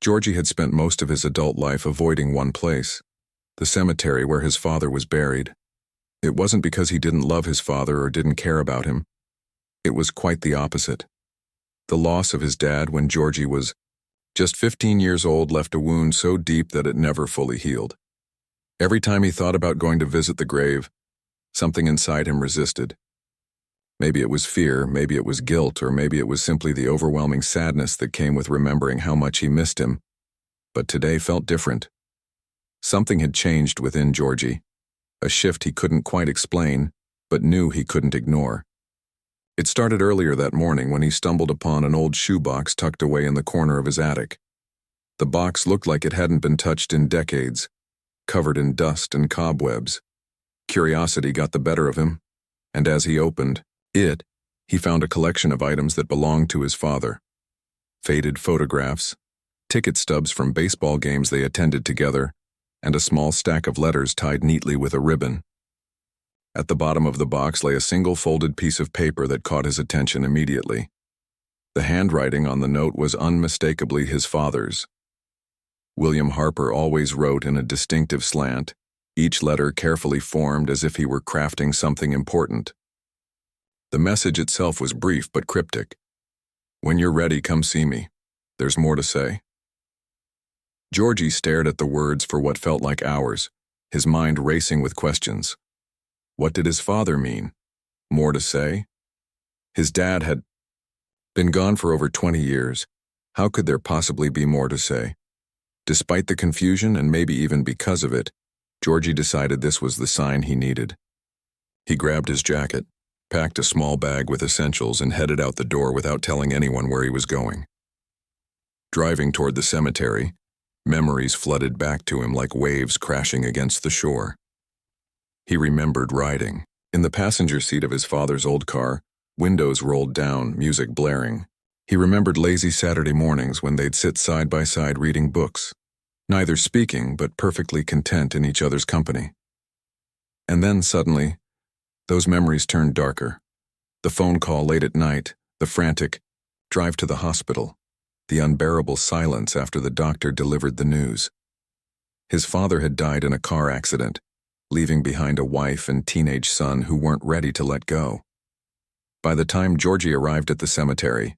Georgie had spent most of his adult life avoiding one place, the cemetery where his father was buried. It wasn't because he didn't love his father or didn't care about him. It was quite the opposite. The loss of his dad when Georgie was just 15 years old left a wound so deep that it never fully healed. Every time he thought about going to visit the grave, something inside him resisted. Maybe it was fear, maybe it was guilt, or maybe it was simply the overwhelming sadness that came with remembering how much he missed him. But today felt different. Something had changed within Georgie, a shift he couldn't quite explain, but knew he couldn't ignore. It started earlier that morning when he stumbled upon an old shoebox tucked away in the corner of his attic. The box looked like it hadn't been touched in decades, covered in dust and cobwebs. Curiosity got the better of him, and as he opened it, he found a collection of items that belonged to his father. Faded photographs, ticket stubs from baseball games they attended together, and a small stack of letters tied neatly with a ribbon. At the bottom of the box lay a single folded piece of paper that caught his attention immediately. The handwriting on the note was unmistakably his father's. William Harper always wrote in a distinctive slant, each letter carefully formed as if he were crafting something important. The message itself was brief but cryptic. "When you're ready, come see me. There's more to say." Georgie stared at the words for what felt like hours, his mind racing with questions. What did his father mean? More to say? His dad had been gone for over 20 years. How could there possibly be more to say? Despite the confusion, and maybe even because of it, Georgie decided this was the sign he needed. He grabbed his jacket, packed a small bag with essentials, and headed out the door without telling anyone where he was going. Driving toward the cemetery, memories flooded back to him like waves crashing against the shore. He remembered riding in the passenger seat of his father's old car, windows rolled down, music blaring. He remembered lazy Saturday mornings when they'd sit side by side reading books, neither speaking but perfectly content in each other's company. And then suddenly, those memories turned darker. The phone call late at night, the frantic drive to the hospital, the unbearable silence after the doctor delivered the news. His father had died in a car accident, leaving behind a wife and teenage son who weren't ready to let go. By the time Georgie arrived at the cemetery,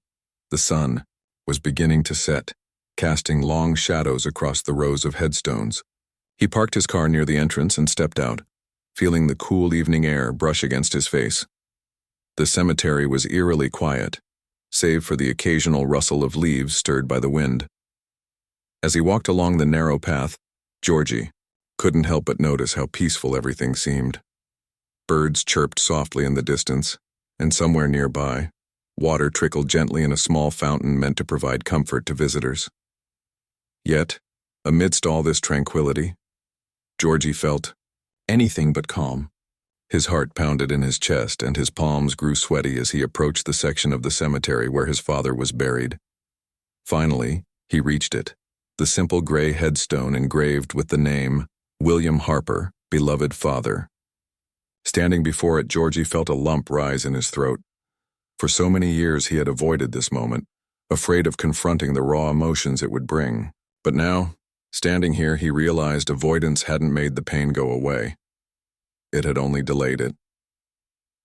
the sun was beginning to set, casting long shadows across the rows of headstones. He parked his car near the entrance and stepped out, feeling the cool evening air brush against his face. The cemetery was eerily quiet, save for the occasional rustle of leaves stirred by the wind. As he walked along the narrow path, Georgie couldn't help but notice how peaceful everything seemed. Birds chirped softly in the distance, and somewhere nearby, water trickled gently in a small fountain meant to provide comfort to visitors. Yet, amidst all this tranquility, Georgie felt anything but calm. His heart pounded in his chest and his palms grew sweaty as he approached the section of the cemetery where his father was buried. Finally, he reached it, the simple gray headstone engraved with the name, William Harper, beloved father. Standing before it, Georgie felt a lump rise in his throat. For so many years he had avoided this moment, afraid of confronting the raw emotions it would bring. But now, standing here, he realized avoidance hadn't made the pain go away. It had only delayed it.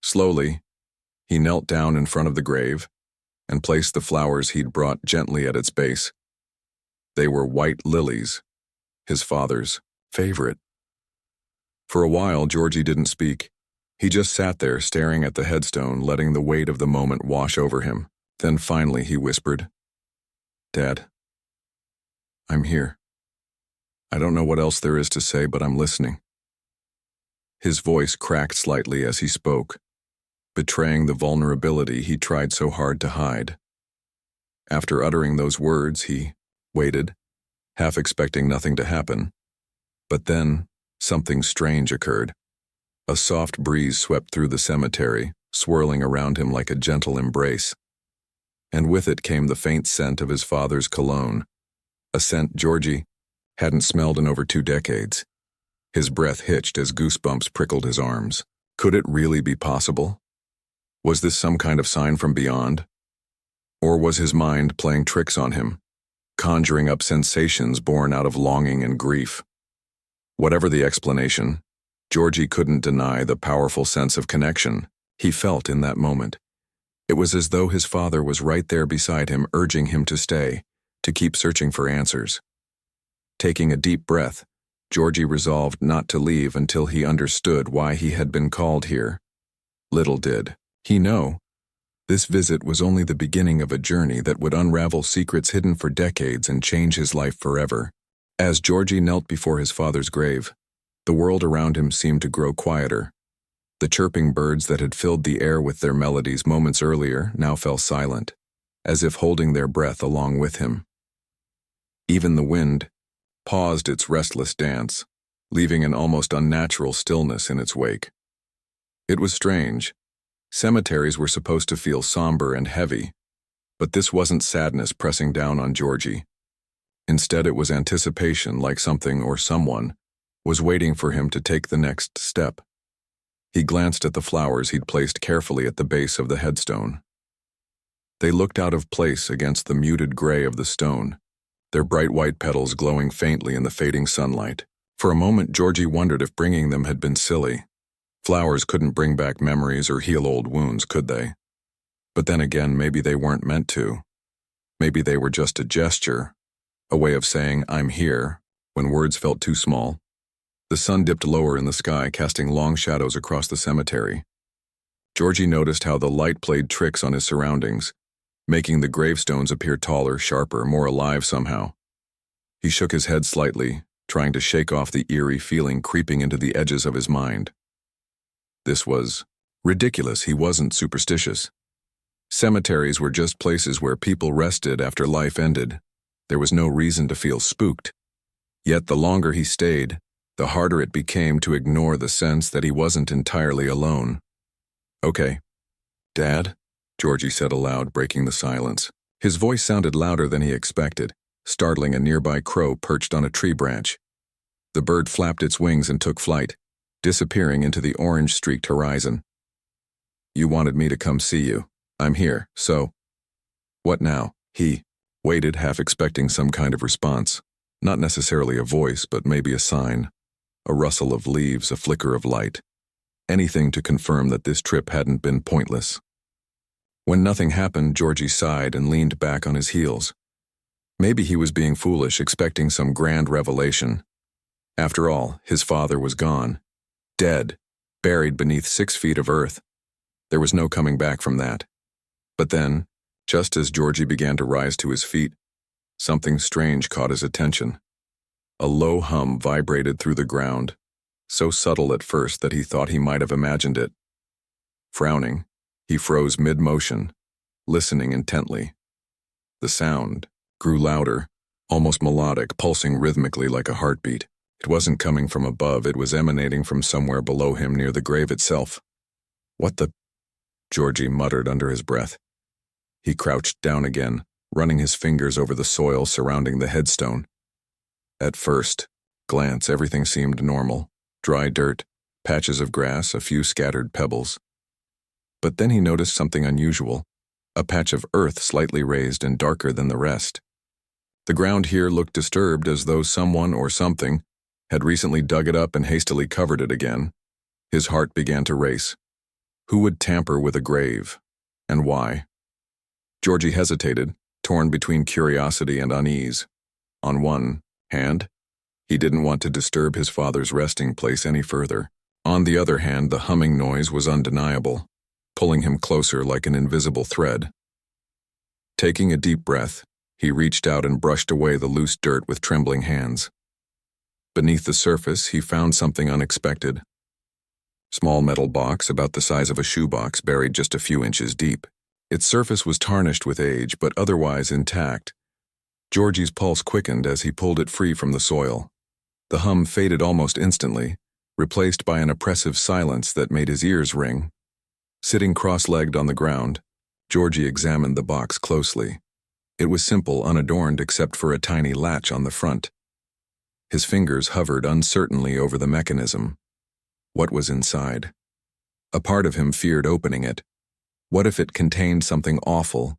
Slowly, he knelt down in front of the grave and placed the flowers he'd brought gently at its base. They were white lilies, his father's favorite. For a while, Georgie didn't speak. He just sat there staring at the headstone, letting the weight of the moment wash over him. Then finally he whispered, "Dad, I'm here. I don't know what else there is to say, but I'm listening." His voice cracked slightly as he spoke, betraying the vulnerability he tried so hard to hide. After uttering those words, he waited, half expecting nothing to happen. But then, something strange occurred. A soft breeze swept through the cemetery, swirling around him like a gentle embrace. And with it came the faint scent of his father's cologne, a scent Georgie hadn't smelled in over 2 decades. His breath hitched as goosebumps prickled his arms. Could it really be possible? Was this some kind of sign from beyond? Or was his mind playing tricks on him? conjuring up sensations born out of longing and grief. Whatever the explanation, Georgie couldn't deny the powerful sense of connection he felt in that moment. It was as though his father was right there beside him, urging him to stay, to keep searching for answers. Taking a deep breath, Georgie resolved not to leave until he understood why he had been called here. Little did he know, this visit was only the beginning of a journey that would unravel secrets hidden for decades and change his life forever. As Georgie knelt before his father's grave, the world around him seemed to grow quieter. The chirping birds that had filled the air with their melodies moments earlier now fell silent, as if holding their breath along with him. Even the wind paused its restless dance, leaving an almost unnatural stillness in its wake. It was strange. Cemeteries were supposed to feel somber and heavy, but this wasn't sadness pressing down on Georgie. Instead, it was anticipation, like something or someone was waiting for him to take the next step. He glanced at the flowers he'd placed carefully at the base of the headstone. They looked out of place against the muted gray of the stone, their bright white petals glowing faintly in the fading sunlight. For a moment, Georgie wondered if bringing them had been silly. Flowers couldn't bring back memories or heal old wounds, could they? But then again, maybe they weren't meant to. Maybe they were just a gesture, a way of saying, "I'm here," when words felt too small. The sun dipped lower in the sky, casting long shadows across the cemetery. Georgie noticed how the light played tricks on his surroundings, making the gravestones appear taller, sharper, more alive somehow. He shook his head slightly, trying to shake off the eerie feeling creeping into the edges of his mind. This was ridiculous. He wasn't superstitious. Cemeteries were just places where people rested after life ended. There was no reason to feel spooked. Yet the longer he stayed, the harder it became to ignore the sense that he wasn't entirely alone. "Okay, Dad," Georgie said aloud, breaking the silence. His voice sounded louder than he expected, startling a nearby crow perched on a tree branch. The bird flapped its wings and took flight, disappearing into the orange-streaked horizon. "You wanted me to come see you. I'm here, so..." "What now?" He waited, half expecting some kind of response. Not necessarily a voice, but maybe a sign. A rustle of leaves, a flicker of light. Anything to confirm that this trip hadn't been pointless. When nothing happened, Georgie sighed and leaned back on his heels. Maybe he was being foolish, expecting some grand revelation. After all, his father was gone. Dead, buried beneath 6 feet of earth. There was no coming back from that. But then, just as Georgie began to rise to his feet, something strange caught his attention. A low hum vibrated through the ground, so subtle at first that he thought he might have imagined it. Frowning, he froze mid-motion, listening intently. The sound grew louder, almost melodic, pulsing rhythmically like a heartbeat. It wasn't coming from above, it was emanating from somewhere below him near the grave itself. "What the..." Georgie muttered under his breath. He crouched down again, running his fingers over the soil surrounding the headstone. At first glance, everything seemed normal. Dry dirt, patches of grass, a few scattered pebbles. But then he noticed something unusual, a patch of earth slightly raised and darker than the rest. The ground here looked disturbed, as though someone or something had recently dug it up and hastily covered it again. His heart began to race. Who would tamper with a grave? And why? Georgie hesitated, torn between curiosity and unease. On one hand, he didn't want to disturb his father's resting place any further. On the other hand, the humming noise was undeniable, pulling him closer like an invisible thread. Taking a deep breath, he reached out and brushed away the loose dirt with trembling hands. Beneath the surface, he found something unexpected. Small metal box about the size of a shoebox, buried just a few inches deep. Its surface was tarnished with age, but otherwise intact. Georgie's pulse quickened as he pulled it free from the soil. The hum faded almost instantly, replaced by an oppressive silence that made his ears ring. Sitting cross-legged on the ground, Georgie examined the box closely. It was simple, unadorned except for a tiny latch on the front. His fingers hovered uncertainly over the mechanism. What was inside? A part of him feared opening it. What if it contained something awful,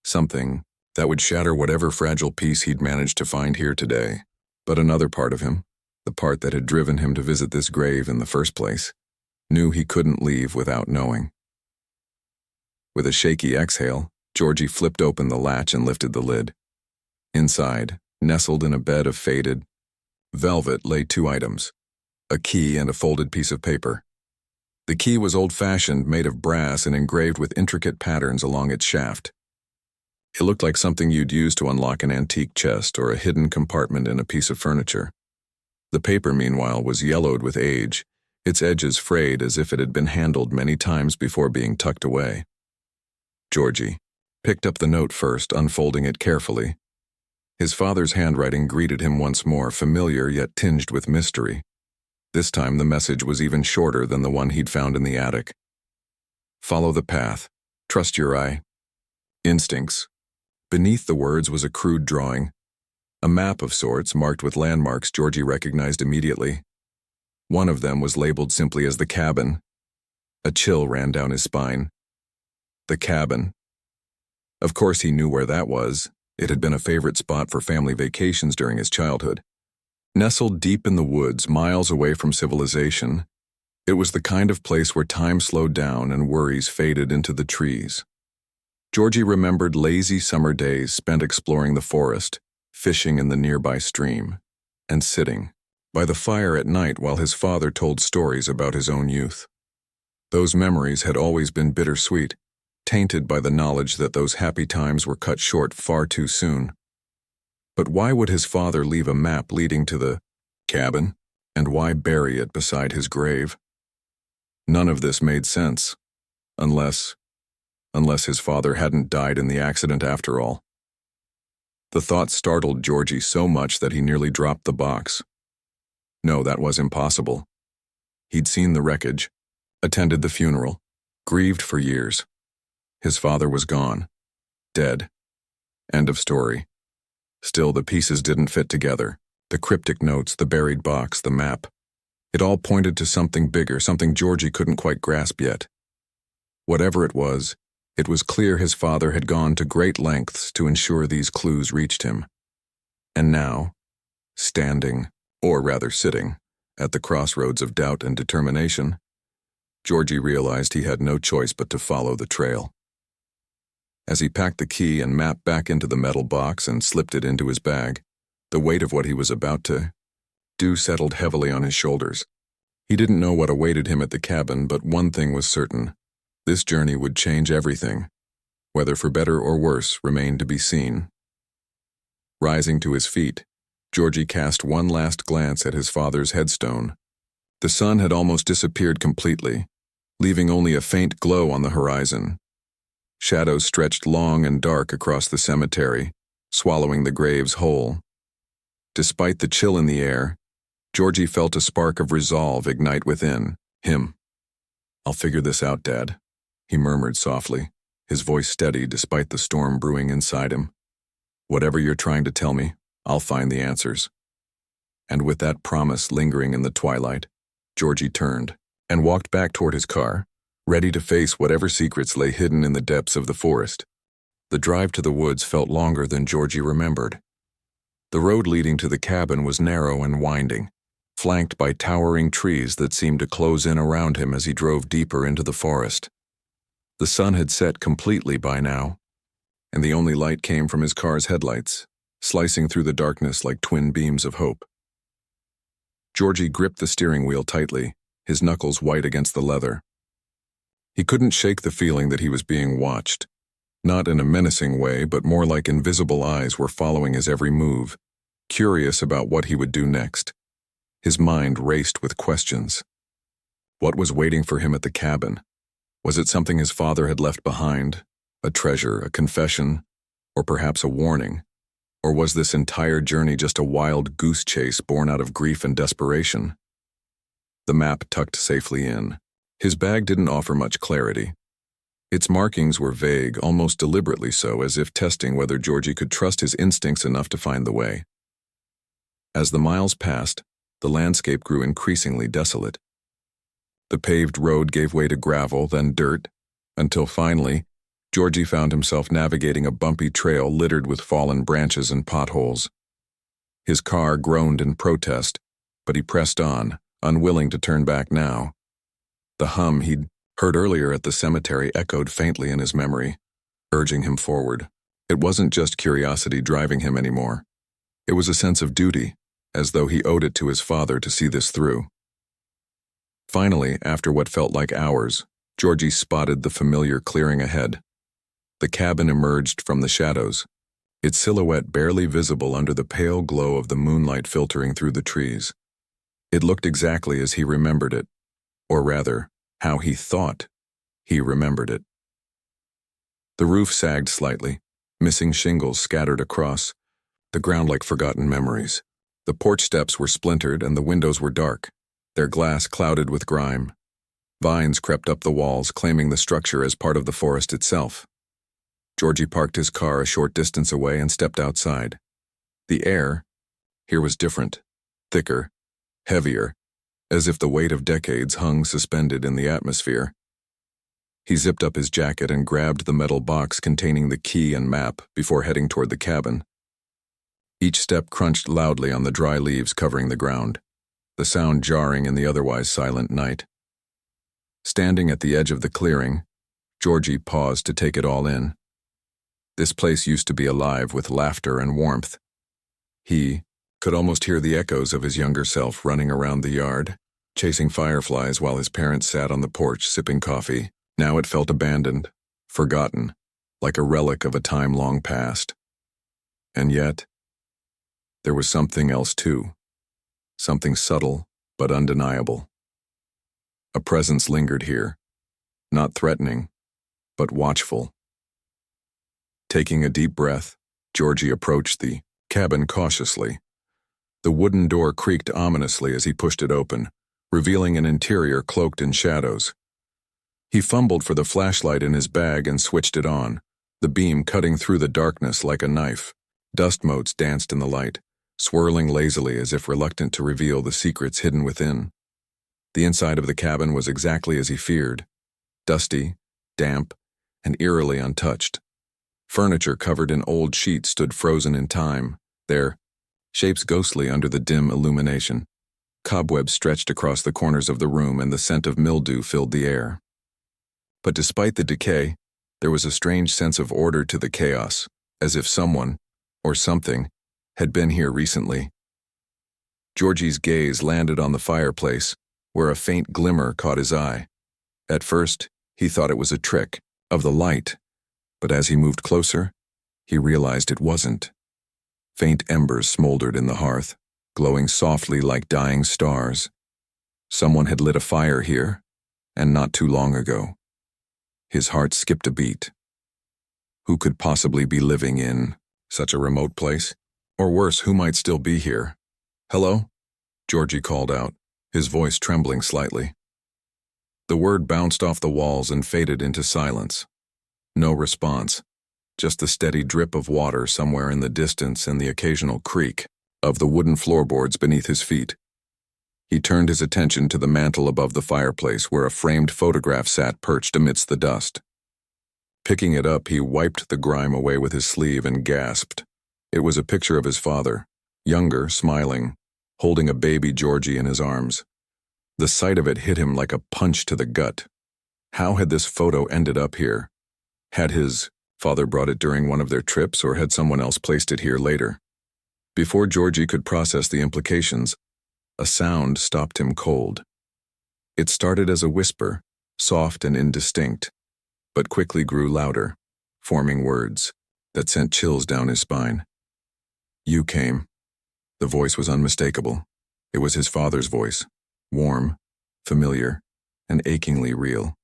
something That would shatter whatever fragile piece he'd managed to find here today. But another part of him, the part that had driven him to visit this grave in the first place, knew he couldn't leave without knowing. With a shaky exhale, Georgie flipped open the latch and lifted the lid. Inside, nestled in a bed of faded velvet, lay two items, a key and a folded piece of paper. The key was old-fashioned, made of brass and engraved with intricate patterns along its shaft. It looked like something you'd use to unlock an antique chest or a hidden compartment in a piece of furniture. The paper, meanwhile, was yellowed with age, its edges frayed as if it had been handled many times before being tucked away. Georgie picked up the note first, unfolding it carefully. His father's handwriting greeted him once more, familiar yet tinged with mystery. This time the message was even shorter than the one he'd found in the attic. Follow the path. Trust your instincts. Beneath the words was a crude drawing, a map of sorts marked with landmarks Georgie recognized immediately. One of them was labeled simply as the cabin. A chill ran down his spine. The cabin. Of course he knew where that was. It had been a favorite spot for family vacations during his childhood. Nestled deep in the woods, miles away from civilization, it was the kind of place where time slowed down and worries faded into the trees. Georgie remembered lazy summer days spent exploring the forest, fishing in the nearby stream, and sitting by the fire at night while his father told stories about his own youth. Those memories had always been bittersweet, tainted by the knowledge that those happy times were cut short far too soon. But why would his father leave a map leading to the cabin, and why bury it beside his grave? None of this made sense, unless his father hadn't died in the accident after all. The thought startled Georgie so much that he nearly dropped the box. No, that was impossible. He'd seen the wreckage, attended the funeral, grieved for years. His father was gone, dead. End of story. Still, the pieces didn't fit together. The cryptic notes, the buried box, the map. It all pointed to something bigger, something Georgie couldn't quite grasp yet. Whatever it was clear his father had gone to great lengths to ensure these clues reached him. And now, standing, or rather sitting, at the crossroads of doubt and determination, Georgie realized he had no choice but to follow the trail. As he packed the key and map back into the metal box and slipped it into his bag, the weight of what he was about to do settled heavily on his shoulders. He didn't know what awaited him at the cabin, but one thing was certain. This journey would change everything. Whether for better or worse remained to be seen. Rising to his feet, Georgie cast one last glance at his father's headstone. The sun had almost disappeared completely, leaving only a faint glow on the horizon. Shadows stretched long and dark across the cemetery, swallowing the graves whole. Despite the chill in the air, Georgie felt a spark of resolve ignite within him. "I'll figure this out, Dad," he murmured softly, his voice steady despite the storm brewing inside him. "Whatever you're trying to tell me, I'll find the answers." And with that promise lingering in the twilight, Georgie turned and walked back toward his car, ready to face whatever secrets lay hidden in the depths of the forest. The drive to the woods felt longer than Georgie remembered. The road leading to the cabin was narrow and winding, flanked by towering trees that seemed to close in around him as he drove deeper into the forest. The sun had set completely by now, and the only light came from his car's headlights, slicing through the darkness like twin beams of hope. Georgie gripped the steering wheel tightly, his knuckles white against the leather. He couldn't shake the feeling that he was being watched, not in a menacing way, but more like invisible eyes were following his every move, curious about what he would do next. His mind raced with questions. What was waiting for him at the cabin? Was it something his father had left behind? A treasure, a confession, or perhaps a warning? Or was this entire journey just a wild goose chase born out of grief and desperation? The map tucked safely in. His bag didn't offer much clarity. Its markings were vague, almost deliberately so, as if testing whether Georgie could trust his instincts enough to find the way. As the miles passed, the landscape grew increasingly desolate. The paved road gave way to gravel, then dirt, until finally, Georgie found himself navigating a bumpy trail littered with fallen branches and potholes. His car groaned in protest, but he pressed on, unwilling to turn back now. The hum he'd heard earlier at the cemetery echoed faintly in his memory, urging him forward. It wasn't just curiosity driving him anymore. It was a sense of duty, as though he owed it to his father to see this through. Finally, after what felt like hours, Georgie spotted the familiar clearing ahead. The cabin emerged from the shadows, its silhouette barely visible under the pale glow of the moonlight filtering through the trees. It looked exactly as he remembered it, or rather, how he thought he remembered it. The roof sagged slightly, missing shingles scattered across the ground like forgotten memories. The porch steps were splintered and the windows were dark, their glass clouded with grime. Vines crept up the walls, claiming the structure as part of the forest itself. Georgie parked his car a short distance away and stepped outside. The air here was different, thicker, heavier, as if the weight of decades hung suspended in the atmosphere. He zipped up his jacket and grabbed the metal box containing the key and map before heading toward the cabin. Each step crunched loudly on the dry leaves covering the ground, the sound jarring in the otherwise silent night. Standing at the edge of the clearing, Georgie paused to take it all in. This place used to be alive with laughter and warmth. He could almost hear the echoes of his younger self running around the yard, chasing fireflies while his parents sat on the porch sipping coffee. Now it felt abandoned, forgotten, like a relic of a time long past. And yet, there was something else too, something subtle but undeniable. A presence lingered here, not threatening, but watchful. Taking a deep breath, Georgie approached the cabin cautiously. The wooden door creaked ominously as he pushed it open, revealing an interior cloaked in shadows. He fumbled for the flashlight in his bag and switched it on, the beam cutting through the darkness like a knife. Dust motes danced in the light, swirling lazily as if reluctant to reveal the secrets hidden within. The inside of the cabin was exactly as he feared, dusty, damp, and eerily untouched. Furniture covered in old sheets stood frozen in time, their shapes ghostly under the dim illumination. Cobwebs stretched across the corners of the room and the scent of mildew filled the air. But despite the decay, there was a strange sense of order to the chaos, as if someone, or something, had been here recently. Georgie's gaze landed on the fireplace, where a faint glimmer caught his eye. At first, he thought it was a trick of the light, but as he moved closer, he realized it wasn't. Faint embers smoldered in the hearth, glowing softly like dying stars. Someone had lit a fire here, and not too long ago. His heart skipped a beat. Who could possibly be living in such a remote place? Or worse, who might still be here? "Hello?" Georgie called out, his voice trembling slightly. The word bounced off the walls and faded into silence. No response, just the steady drip of water somewhere in the distance and the occasional creak of the wooden floorboards beneath his feet. He turned his attention to the mantel above the fireplace where a framed photograph sat perched amidst the dust. Picking it up, he wiped the grime away with his sleeve and gasped. It was a picture of his father, younger, smiling, holding a baby Georgie in his arms. The sight of it hit him like a punch to the gut. How had this photo ended up here? Had his father brought it during one of their trips, or had someone else placed it here later? Before Georgie could process the implications, a sound stopped him cold. It started as a whisper, soft and indistinct, but quickly grew louder, forming words that sent chills down his spine. "You came." The voice was unmistakable. It was his father's voice, warm, familiar, and achingly real.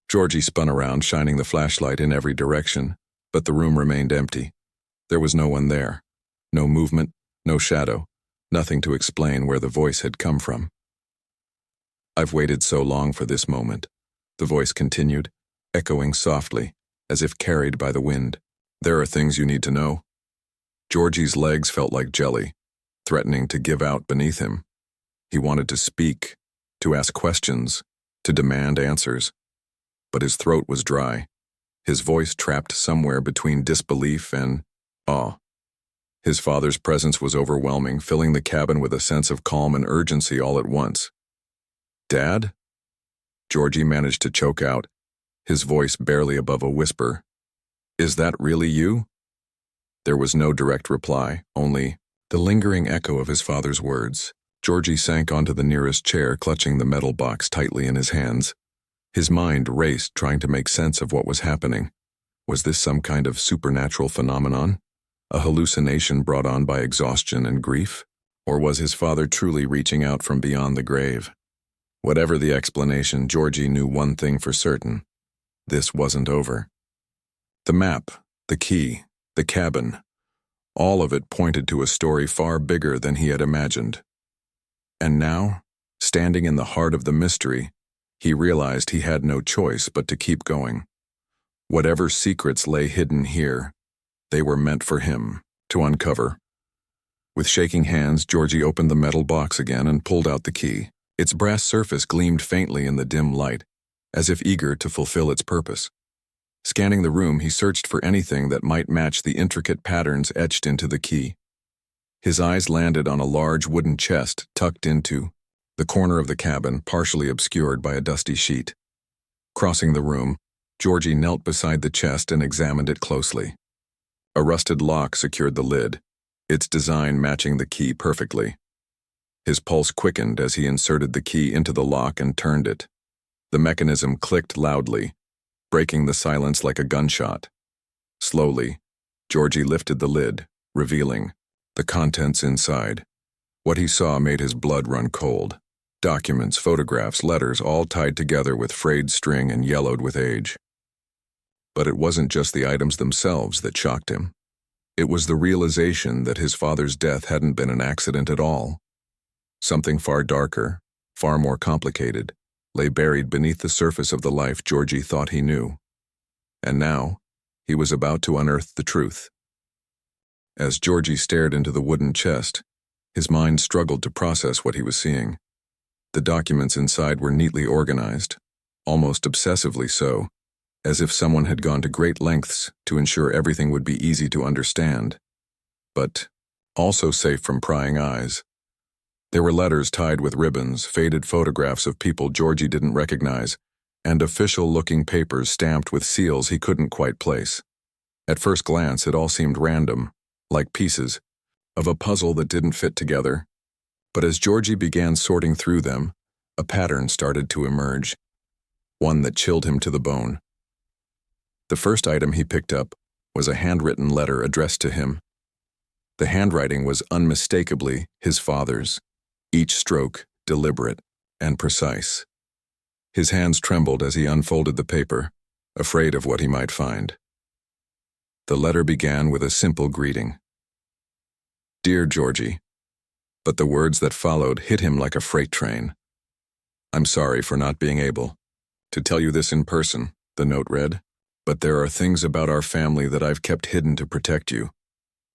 Georgie spun around, shining the flashlight in every direction, but the room remained empty. There was no one there. No movement, no shadow, nothing to explain where the voice had come from. "I've waited so long for this moment," the voice continued, echoing softly, as if carried by the wind. "There are things you need to know." Georgie's legs felt like jelly, threatening to give out beneath him. He wanted to speak, to ask questions, to demand answers. But his throat was dry, his voice trapped somewhere between disbelief and awe. His father's presence was overwhelming, filling the cabin with a sense of calm and urgency all at once. "Dad?" Georgie managed to choke out, his voice barely above a whisper. "Is that really you?" There was no direct reply, only the lingering echo of his father's words. Georgie sank onto the nearest chair, clutching the metal box tightly in his hands. His mind raced, trying to make sense of what was happening. Was this some kind of supernatural phenomenon? A hallucination brought on by exhaustion and grief? Or was his father truly reaching out from beyond the grave? Whatever the explanation, Georgie knew one thing for certain. This wasn't over. The map, the key, the cabin, all of it pointed to a story far bigger than he had imagined. And now, standing in the heart of the mystery, he realized he had no choice but to keep going. Whatever secrets lay hidden here, they were meant for him to uncover. With shaking hands, Georgie opened the metal box again and pulled out the key. Its brass surface gleamed faintly in the dim light, as if eager to fulfill its purpose. Scanning the room, he searched for anything that might match the intricate patterns etched into the key. His eyes landed on a large wooden chest tucked into the corner of the cabin, partially obscured by a dusty sheet. Crossing the room, Georgie knelt beside the chest and examined it closely. A rusted lock secured the lid, its design matching the key perfectly. His pulse quickened as he inserted the key into the lock and turned it. The mechanism clicked loudly, breaking the silence like a gunshot. Slowly, Georgie lifted the lid, revealing the contents inside. What he saw made his blood run cold. Documents, photographs, letters, all tied together with frayed string and yellowed with age. But it wasn't just the items themselves that shocked him. It was the realization that his father's death hadn't been an accident at all. Something far darker, far more complicated, lay buried beneath the surface of the life Georgie thought he knew. And now, he was about to unearth the truth. As Georgie stared into the wooden chest, his mind struggled to process what he was seeing. The documents inside were neatly organized, almost obsessively so, as if someone had gone to great lengths to ensure everything would be easy to understand, but also safe from prying eyes. There were letters tied with ribbons, faded photographs of people Georgie didn't recognize, and official-looking papers stamped with seals he couldn't quite place. At first glance, it all seemed random, like pieces of a puzzle that didn't fit together. But as Georgie began sorting through them, a pattern started to emerge, one that chilled him to the bone. The first item he picked up was a handwritten letter addressed to him. The handwriting was unmistakably his father's, each stroke deliberate and precise. His hands trembled as he unfolded the paper, afraid of what he might find. The letter began with a simple greeting. "Dear Georgie," but the words that followed hit him like a freight train. "I'm sorry for not being able to tell you this in person," the note read, "but there are things about our family that I've kept hidden to protect you.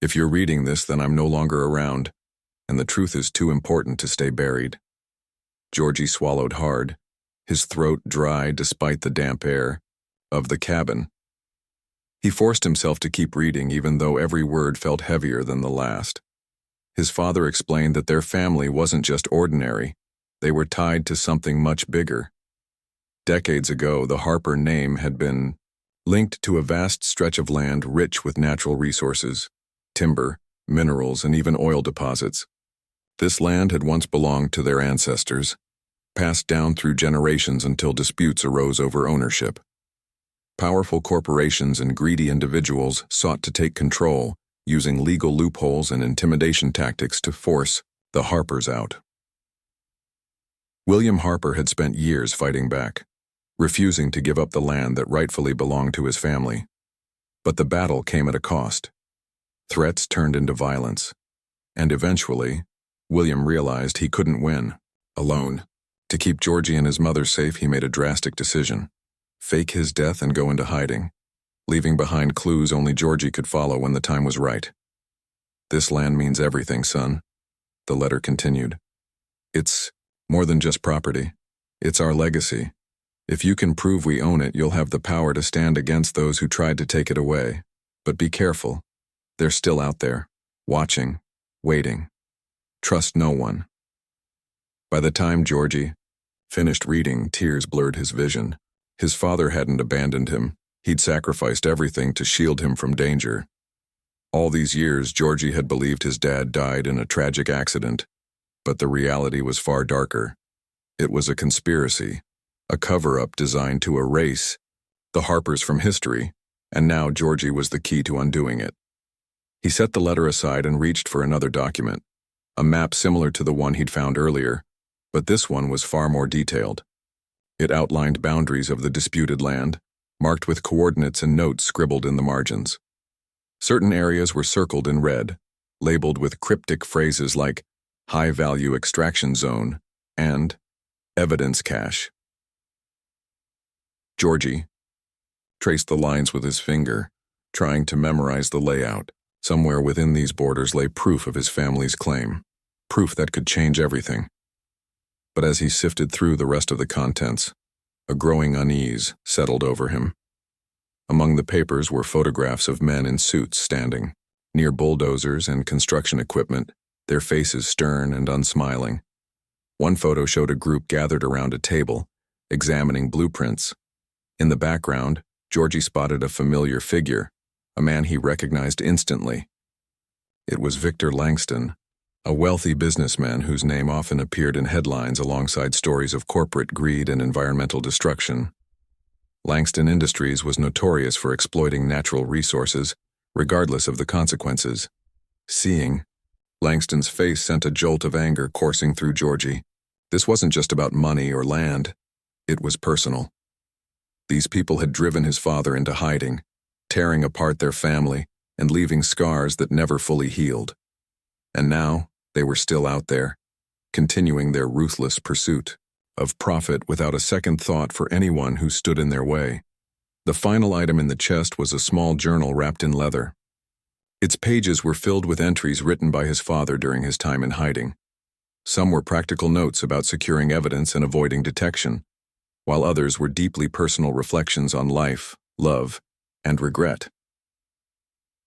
If you're reading this, then I'm no longer around, and the truth is too important to stay buried." Georgie swallowed hard, his throat dry despite the damp air of the cabin. He forced himself to keep reading, even though every word felt heavier than the last. His father explained that their family wasn't just ordinary, they were tied to something much bigger. Decades ago, the Harper name had been linked to a vast stretch of land rich with natural resources, timber, minerals, and even oil deposits. This land had once belonged to their ancestors, passed down through generations until disputes arose over ownership. Powerful corporations and greedy individuals sought to take control, using legal loopholes and intimidation tactics to force the Harpers out. William Harper had spent years fighting back, refusing to give up the land that rightfully belonged to his family. But the battle came at a cost. Threats turned into violence, and eventually, William realized he couldn't win alone. To keep Georgie and his mother safe, he made a drastic decision: fake his death and go into hiding, leaving behind clues only Georgie could follow when the time was right. "This land means everything, son," the letter continued. "It's more than just property. It's our legacy. If you can prove we own it, you'll have the power to stand against those who tried to take it away. But be careful. They're still out there, watching, waiting. Trust no one." By the time Georgie finished reading, tears blurred his vision. His father hadn't abandoned him. He'd sacrificed everything to shield him from danger. All these years, Georgie had believed his dad died in a tragic accident, but the reality was far darker. It was a conspiracy, a cover-up designed to erase the Harpers from history, and now Georgie was the key to undoing it. He set the letter aside and reached for another document, a map similar to the one he'd found earlier, but this one was far more detailed. It outlined boundaries of the disputed land, marked with coordinates and notes scribbled in the margins. Certain areas were circled in red, labeled with cryptic phrases like high-value extraction zone and evidence cache. Georgie traced the lines with his finger, trying to memorize the layout. Somewhere within these borders lay proof of his family's claim, proof that could change everything. But as he sifted through the rest of the contents, a growing unease settled over him. Among the papers were photographs of men in suits standing near bulldozers and construction equipment, their faces stern and unsmiling. One photo showed a group gathered around a table, examining blueprints. In the background, Georgie spotted a familiar figure, a man he recognized instantly. It was Victor Langston, a wealthy businessman whose name often appeared in headlines alongside stories of corporate greed and environmental destruction. Langston Industries was notorious for exploiting natural resources, regardless of the consequences. Seeing Langston's face sent a jolt of anger coursing through Georgie. This wasn't just about money or land. It was personal. These people had driven his father into hiding, tearing apart their family and leaving scars that never fully healed. And now, they were still out there, continuing their ruthless pursuit of profit without a second thought for anyone who stood in their way. The final item in the chest was a small journal wrapped in leather. Its pages were filled with entries written by his father during his time in hiding. Some were practical notes about securing evidence and avoiding detection, while others were deeply personal reflections on life, love, and regret.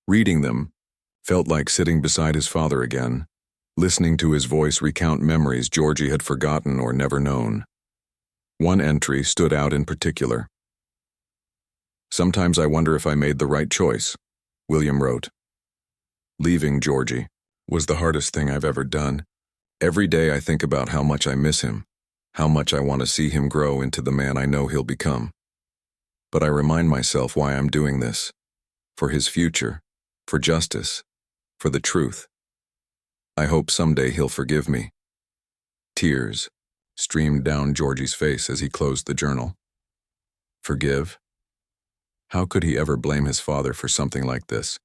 Reading them felt like sitting beside his father again, listening to his voice recount memories Georgie had forgotten or never known. One entry stood out in particular. "Sometimes I wonder if I made the right choice," William wrote. "Leaving Georgie was the hardest thing I've ever done. Every day I think about how much I miss him, how much I want to see him grow into the man I know he'll become. But I remind myself why I'm doing this. For his future, for justice, for the truth. I hope someday he'll forgive me." Tears streamed down Georgie's face as he closed the journal. Forgive? How could he ever blame his father for something like this?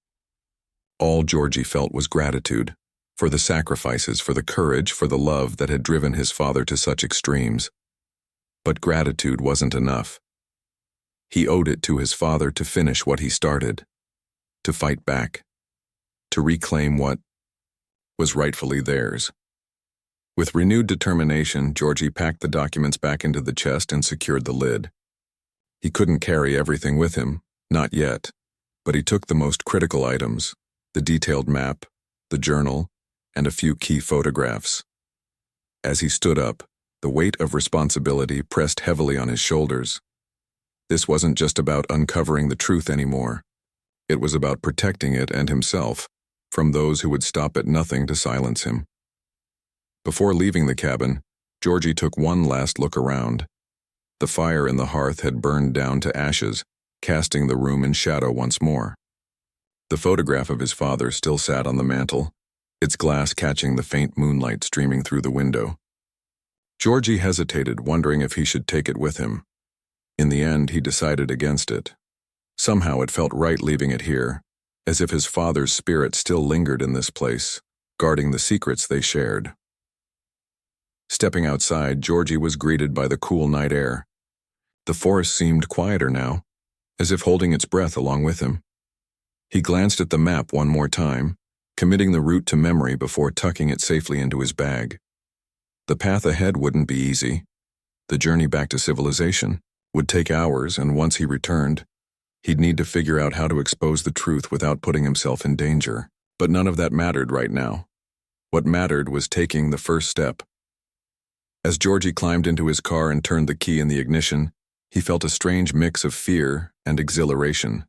All Georgie felt was gratitude, for the sacrifices, for the courage, for the love that had driven his father to such extremes. But gratitude wasn't enough. He owed it to his father to finish what he started, to fight back, to reclaim what was rightfully theirs. With renewed determination, Georgie packed the documents back into the chest and secured the lid. He couldn't carry everything with him, not yet, but he took the most critical items, the detailed map, the journal, and a few key photographs. As he stood up, the weight of responsibility pressed heavily on his shoulders. This wasn't just about uncovering the truth anymore. It was about protecting it and himself from those who would stop at nothing to silence him. Before leaving the cabin, Georgie took one last look around. The fire in the hearth had burned down to ashes, casting the room in shadow once more. The photograph of his father still sat on the mantel, its glass catching the faint moonlight streaming through the window. Georgie hesitated, wondering if he should take it with him. In the end, he decided against it. Somehow it felt right leaving it here, as if his father's spirit still lingered in this place, guarding the secrets they shared. Stepping outside, Georgie was greeted by the cool night air. The forest seemed quieter now, as if holding its breath along with him. He glanced at the map one more time, committing the route to memory before tucking it safely into his bag. The path ahead wouldn't be easy. The journey back to civilization, Would take hours, and once he returned, he'd need to figure out how to expose the truth without putting himself in danger. But none of that mattered right now. What mattered was taking the first step. As Georgie climbed into his car and turned the key in the ignition, he felt a strange mix of fear and exhilaration.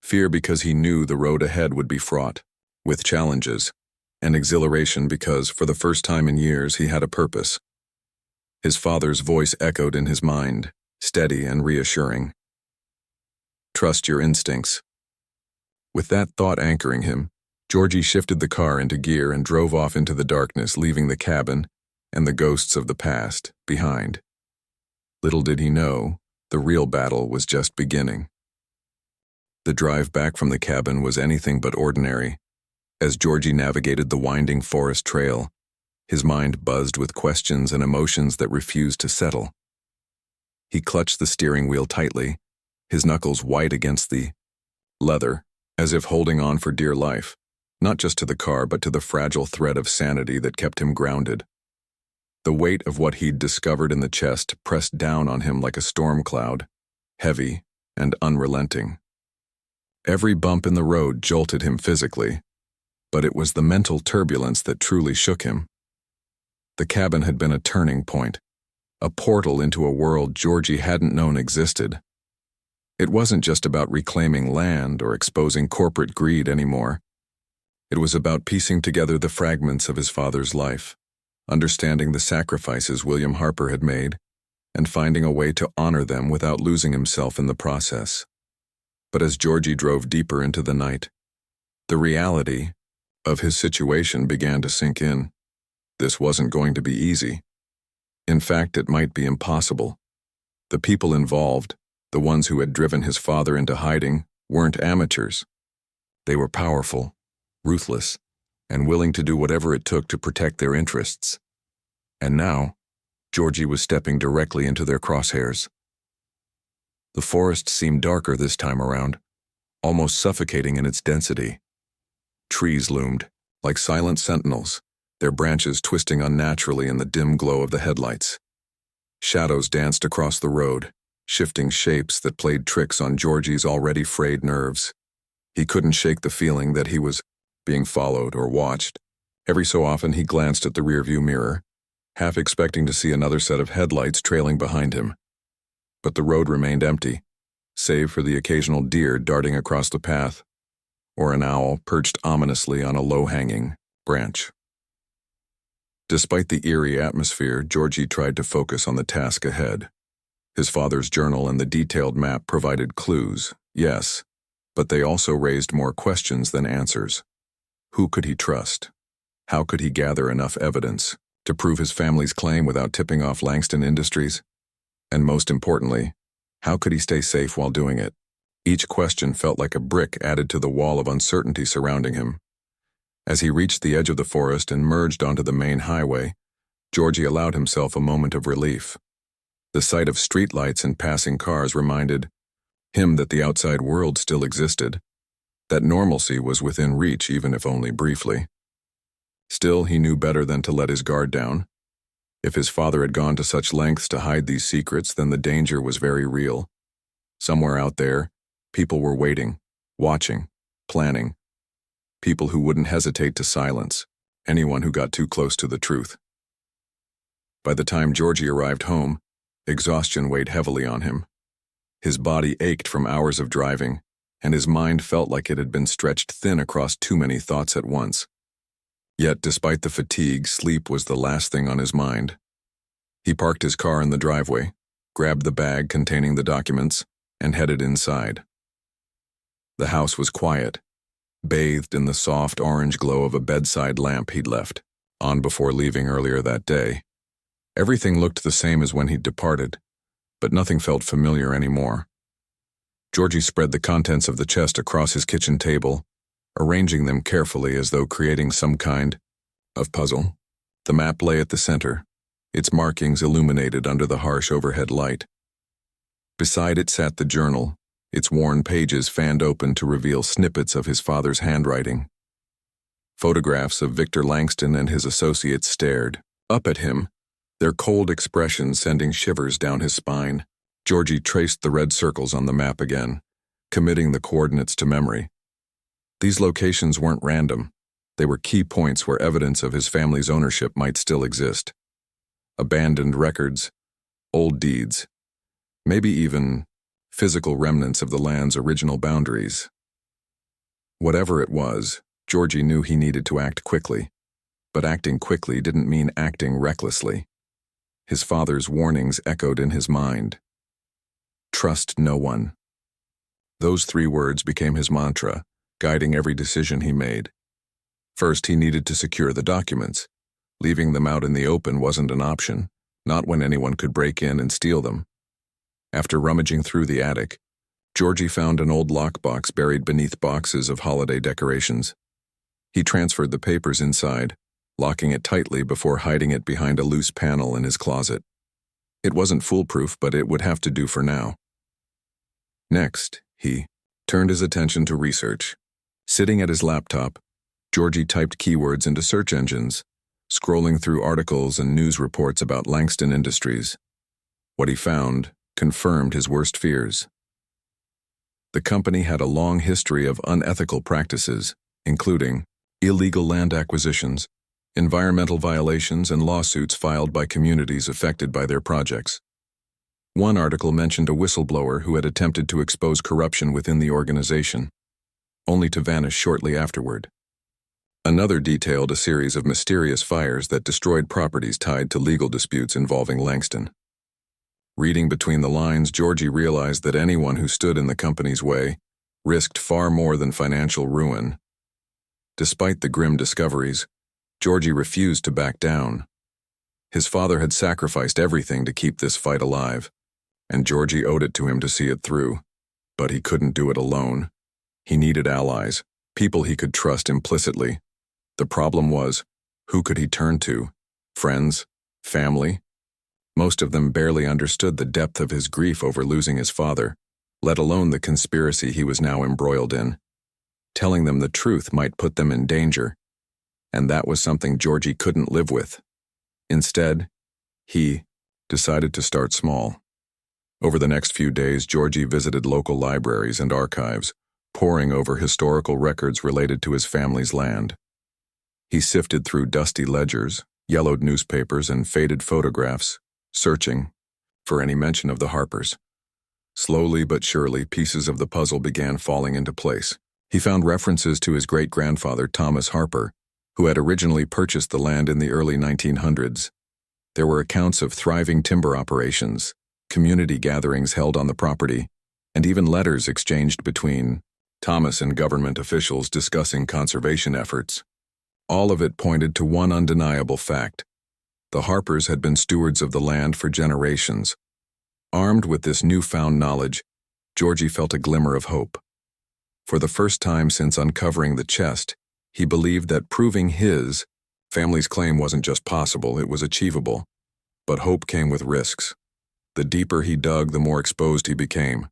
Fear because he knew the road ahead would be fraught with challenges, and exhilaration because, for the first time in years, he had a purpose. His father's voice echoed in his mind, steady and reassuring. Trust your instincts. With that thought anchoring him, Georgie shifted the car into gear and drove off into the darkness, leaving the cabin and the ghosts of the past behind. Little did he know, the real battle was just beginning. The drive back from the cabin was anything but ordinary. As Georgie navigated the winding forest trail, his mind buzzed with questions and emotions that refused to settle. He clutched the steering wheel tightly, his knuckles white against the leather, as if holding on for dear life, not just to the car but to the fragile thread of sanity that kept him grounded. The weight of what he'd discovered in the chest pressed down on him like a storm cloud, heavy and unrelenting. Every bump in the road jolted him physically, but it was the mental turbulence that truly shook him. The cabin had been a turning point, a portal into a world Georgie hadn't known existed. It wasn't just about reclaiming land or exposing corporate greed anymore. It was about piecing together the fragments of his father's life, understanding the sacrifices William Harper had made, and finding a way to honor them without losing himself in the process. But as Georgie drove deeper into the night, the reality of his situation began to sink in. This wasn't going to be easy. In fact, it might be impossible. The people involved, the ones who had driven his father into hiding, weren't amateurs. They were powerful, ruthless, and willing to do whatever it took to protect their interests. And now, Georgie was stepping directly into their crosshairs. The forest seemed darker this time around, almost suffocating in its density. Trees loomed, like silent sentinels, their branches twisting unnaturally in the dim glow of the headlights. Shadows danced across the road, shifting shapes that played tricks on Georgie's already frayed nerves. He couldn't shake the feeling that he was being followed or watched. Every so often he glanced at the rearview mirror, half expecting to see another set of headlights trailing behind him. But the road remained empty, save for the occasional deer darting across the path, or an owl perched ominously on a low-hanging branch. Despite the eerie atmosphere, Georgie tried to focus on the task ahead. His father's journal and the detailed map provided clues, yes, but they also raised more questions than answers. Who could he trust? How could he gather enough evidence to prove his family's claim without tipping off Langston Industries? And most importantly, how could he stay safe while doing it? Each question felt like a brick added to the wall of uncertainty surrounding him. As he reached the edge of the forest and merged onto the main highway, Georgie allowed himself a moment of relief. The sight of streetlights and passing cars reminded him that the outside world still existed, that normalcy was within reach even if only briefly. Still, he knew better than to let his guard down. If his father had gone to such lengths to hide these secrets, then the danger was very real. Somewhere out there, people were waiting, watching, planning. People who wouldn't hesitate to silence anyone who got too close to the truth. By the time Georgie arrived home, exhaustion weighed heavily on him. His body ached from hours of driving, and his mind felt like it had been stretched thin across too many thoughts at once. Yet, despite the fatigue, sleep was the last thing on his mind. He parked his car in the driveway, grabbed the bag containing the documents, and headed inside. The house was quiet, bathed in the soft orange glow of a bedside lamp he'd left on before leaving earlier that day. Everything looked the same as when he'd departed, but nothing felt familiar anymore. Georgie spread the contents of the chest across his kitchen table, arranging them carefully as though creating some kind of puzzle. The map lay at the center, its markings illuminated under the harsh overhead light. Beside it sat the journal, its worn pages fanned open to reveal snippets of his father's handwriting. Photographs of Victor Langston and his associates stared up at him, their cold expressions sending shivers down his spine. Georgie traced the red circles on the map again, committing the coordinates to memory. These locations weren't random. They were key points where evidence of his family's ownership might still exist. Abandoned records, old deeds, maybe even physical remnants of the land's original boundaries. Whatever it was, Georgie knew he needed to act quickly. But acting quickly didn't mean acting recklessly. His father's warnings echoed in his mind. Trust no one. Those 3 words became his mantra, guiding every decision he made. First, he needed to secure the documents. Leaving them out in the open wasn't an option, not when anyone could break in and steal them. After rummaging through the attic, Georgie found an old lockbox buried beneath boxes of holiday decorations. He transferred the papers inside, locking it tightly before hiding it behind a loose panel in his closet. It wasn't foolproof, but it would have to do for now. Next, he turned his attention to research. Sitting at his laptop, Georgie typed keywords into search engines, scrolling through articles and news reports about Langston Industries. What he found confirmed his worst fears. The company had a long history of unethical practices, including illegal land acquisitions, environmental violations, and lawsuits filed by communities affected by their projects. One article mentioned a whistleblower who had attempted to expose corruption within the organization, only to vanish shortly afterward. Another detailed a series of mysterious fires that destroyed properties tied to legal disputes involving Langston. Reading between the lines, Georgie realized that anyone who stood in the company's way risked far more than financial ruin. Despite the grim discoveries, Georgie refused to back down. His father had sacrificed everything to keep this fight alive, and Georgie owed it to him to see it through. But he couldn't do it alone. He needed allies, people he could trust implicitly. The problem was, who could he turn to? Friends? Family? Most of them barely understood the depth of his grief over losing his father, let alone the conspiracy he was now embroiled in. Telling them the truth might put them in danger, and that was something Georgie couldn't live with. Instead, he decided to start small. Over the next few days, Georgie visited local libraries and archives, poring over historical records related to his family's land. He sifted through dusty ledgers, yellowed newspapers, and faded photographs, searching for any mention of the Harpers. Slowly but surely, pieces of the puzzle began falling into place. He found references to his great-grandfather, Thomas Harper, who had originally purchased the land in the early 1900s. There were accounts of thriving timber operations, community gatherings held on the property, and even letters exchanged between Thomas and government officials discussing conservation efforts. All of it pointed to one undeniable fact. The Harpers had been stewards of the land for generations. Armed with this newfound knowledge, Georgie felt a glimmer of hope. For the first time since uncovering the chest, he believed that proving his family's claim wasn't just possible, it was achievable. But hope came with risks. The deeper he dug, the more exposed he became.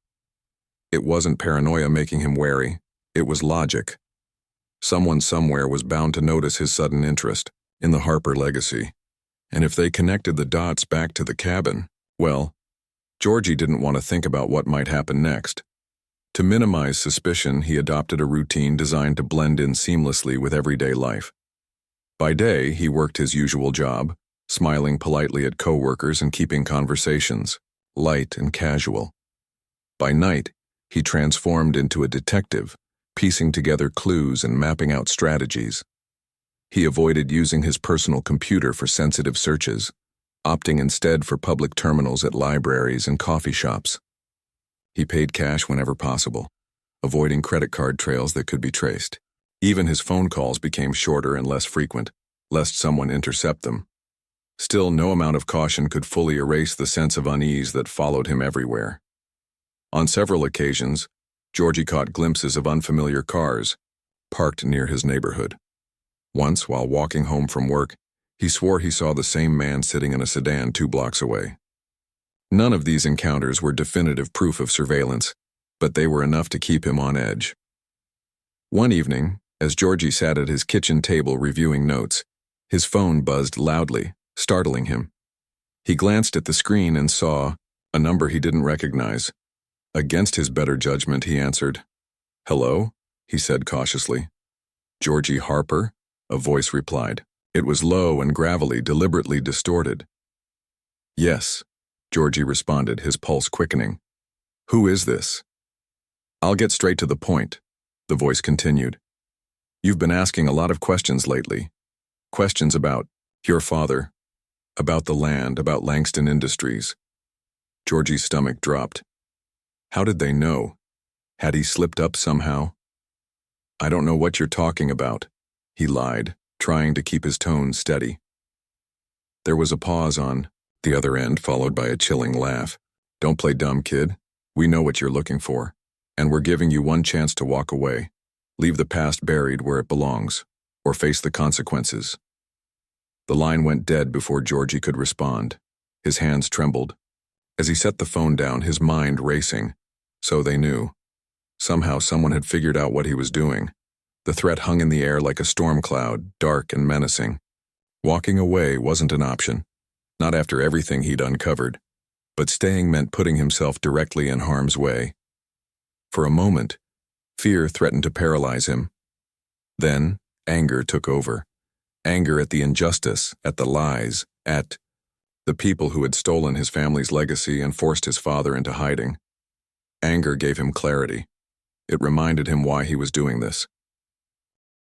It wasn't paranoia making him wary, it was logic. Someone somewhere was bound to notice his sudden interest in the Harper legacy. And if they connected the dots back to the cabin, well, Georgie didn't want to think about what might happen next. To minimize suspicion, he adopted a routine designed to blend in seamlessly with everyday life. By day, he worked his usual job, smiling politely at coworkers and keeping conversations light and casual. By night, he transformed into a detective, piecing together clues and mapping out strategies. He avoided using his personal computer for sensitive searches, opting instead for public terminals at libraries and coffee shops. He paid cash whenever possible, avoiding credit card trails that could be traced. Even his phone calls became shorter and less frequent, lest someone intercept them. Still, no amount of caution could fully erase the sense of unease that followed him everywhere. On several occasions, Georgie caught glimpses of unfamiliar cars, parked near his neighborhood. Once, while walking home from work, he swore he saw the same man sitting in a sedan 2 blocks away. None of these encounters were definitive proof of surveillance, but they were enough to keep him on edge. One evening, as Georgie sat at his kitchen table reviewing notes, his phone buzzed loudly, startling him. He glanced at the screen and saw A number he didn't recognize. Against his better judgment, he answered. "Hello?" he said cautiously. "Georgie Harper?" a voice replied. It was low and gravelly, deliberately distorted. "Yes," Georgie responded, his pulse quickening. "Who is this?" "I'll get straight to the point," the voice continued. "You've been asking a lot of questions lately. Questions about your father, about the land, about Langston Industries." Georgie's stomach dropped. How did they know? Had he slipped up somehow? "I don't know what you're talking about," he lied, trying to keep his tone steady. There was a pause on the other end, followed by a chilling laugh. "Don't play dumb, kid. We know what you're looking for, and we're giving you one chance to walk away. Leave the past buried where it belongs, or face the consequences." The line went dead before Georgie could respond. His hands trembled. As he set the phone down, his mind racing. So they knew. Somehow someone had figured out what he was doing. The threat hung in the air like a storm cloud, dark and menacing. Walking away wasn't an option, not after everything he'd uncovered, but staying meant putting himself directly in harm's way. For a moment, fear threatened to paralyze him. Then, anger took over. Anger at the injustice, at the lies, at the people who had stolen his family's legacy and forced his father into hiding. Anger gave him clarity. It reminded him why he was doing this.